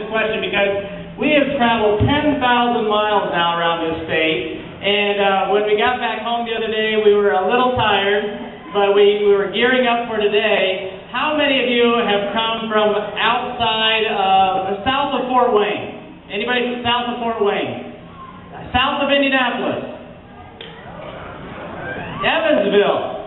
this question because we have traveled 10,000 miles now around this state, and when we got back home the other day, we were a little tired, but we were gearing up for today. How many of you have come from outside south of Fort Wayne? Anybody from south of Fort Wayne? South of Indianapolis? Evansville?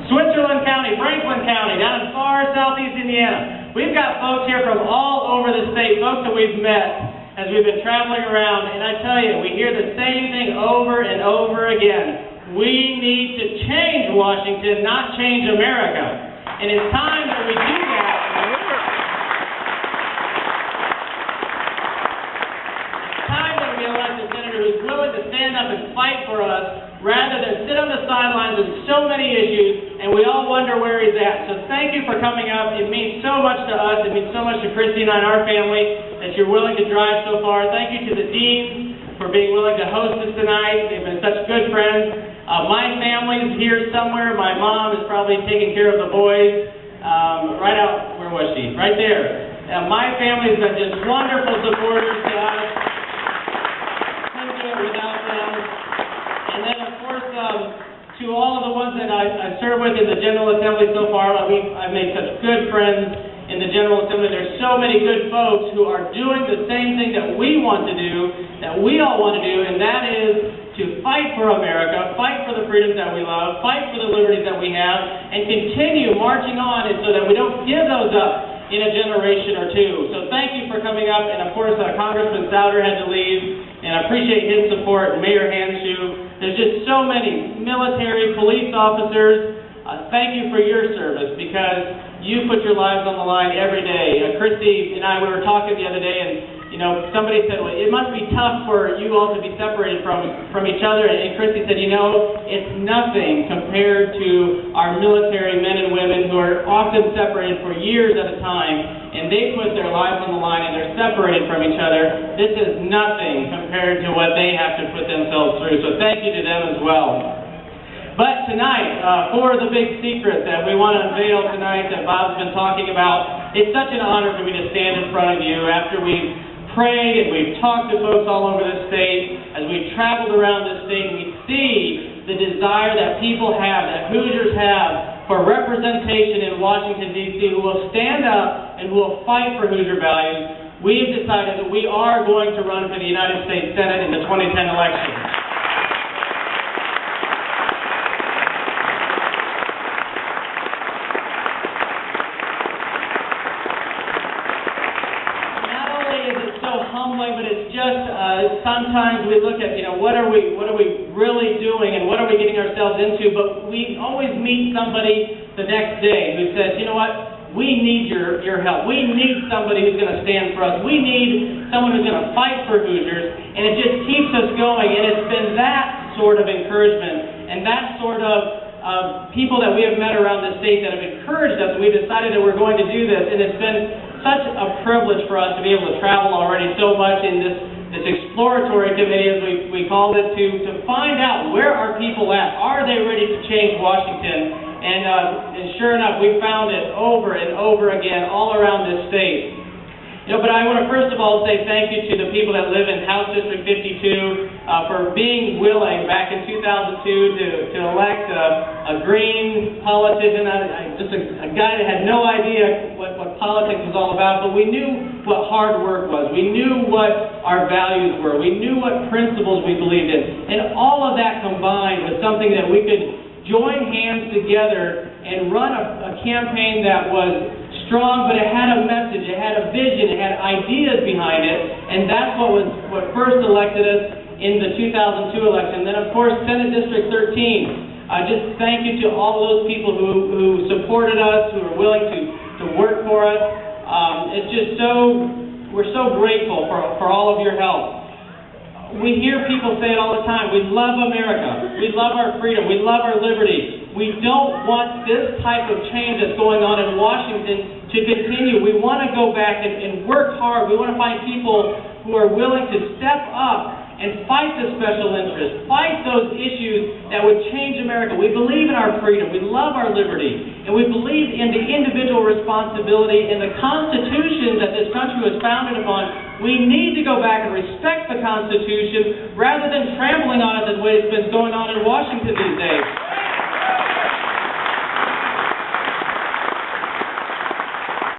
Switzerland County, Franklin County, down in far southeast Indiana. We've got folks here from all over the state, folks that we've met as we've been traveling around, and I tell you, we hear the same thing over and over again. We need to change Washington, not change America. And it's time that we do that. It's time that we elect a senator who's willing to stand up and fight for us, rather than sit on the sidelines with so many issues, and we all wonder where he's at. So thank you for coming up. It means so much to us. It means so much to Christy and I and our family that you're willing to drive so far. Thank you to the deans for being willing to host us tonight. They've been such good friends. My family's here somewhere. My mom is probably taking care of the boys. Right out, where was she? Right there. My family's been just wonderful supporters to us. Couldn't do it without them. And then, of course, to all of the ones that I've served with in the General Assembly so far, I've made such good friends in the General Assembly. There's so many good folks who are doing the same thing that we want to do, that we all want to do, and that is to fight for America, fight for the freedoms that we love, fight for the liberties that we have, and continue marching on so that we don't give those up in a generation or two. So thank you for coming up, and of course Congressman Souder had to leave, and I appreciate his support, and Mayor Hanshu. There's just so many military, police officers. Thank you for your service, because you put your lives on the line every day. Christy and I, we were talking the other day, and somebody said, well, it must be tough for you all to be separated from each other, and Christy said, it's nothing compared to our military men and women who are often separated for years at a time, and they put their lives on the line and they're separated from each other. This is nothing compared to what they have to put themselves through, so thank you to them as well. But tonight, for the big secret that we want to unveil tonight that Bob's been talking about, it's such an honor for me to stand in front of you after we've prayed and we've talked to folks all over the state, as we've traveled around this state, and we see the desire that people have, that Hoosiers have, for representation in Washington, D.C., who will stand up and who will fight for Hoosier values. We've decided that we are going to run for the United States Senate in the 2010 election. But it's just sometimes we look at what are we really doing and what are we getting ourselves into, but we always meet somebody the next day who says, you know what, we need your help. We need somebody who's going to stand for us. We need someone who's going to fight for Hoosiers, and it just keeps us going. And it's been that sort of encouragement and that sort of people that we have met around the state that have encouraged us, and we've decided that we're going to do this, and it's been such a privilege for us to be able to travel already so much in this exploratory committee, as we called it, to find out where are people at. Are they ready to change Washington? And sure enough, we found it over and over again all around this state. But I want to first of all say thank you to the people that live in House District 52 for being willing back in 2002 to elect a green politician, just a guy that had no idea what politics was all about, but we knew what hard work was. We knew what our values were. We knew what principles we believed in. And all of that combined was something that we could join hands together and run a campaign that was strong, but it had a message, it had a vision, it had ideas behind it, and that's what first elected us in the 2002 election. Then, of course, Senate District 13. Just thank you to all those people who supported us, who were willing to work for us. It's just we're so grateful for all of your help. We hear people say it all the time, we love America, we love our freedom, we love our liberty. We don't want this type of change that's going on in Washington to continue. We want to go back and work hard. We want to find people who are willing to step up and fight the special interests, fight those issues that would change America. We believe in our freedom, we love our liberty, and we believe in the individual responsibility in the Constitution that this country was founded upon. We need to go back and respect the Constitution rather than trampling on it the way it's been going on in Washington these days.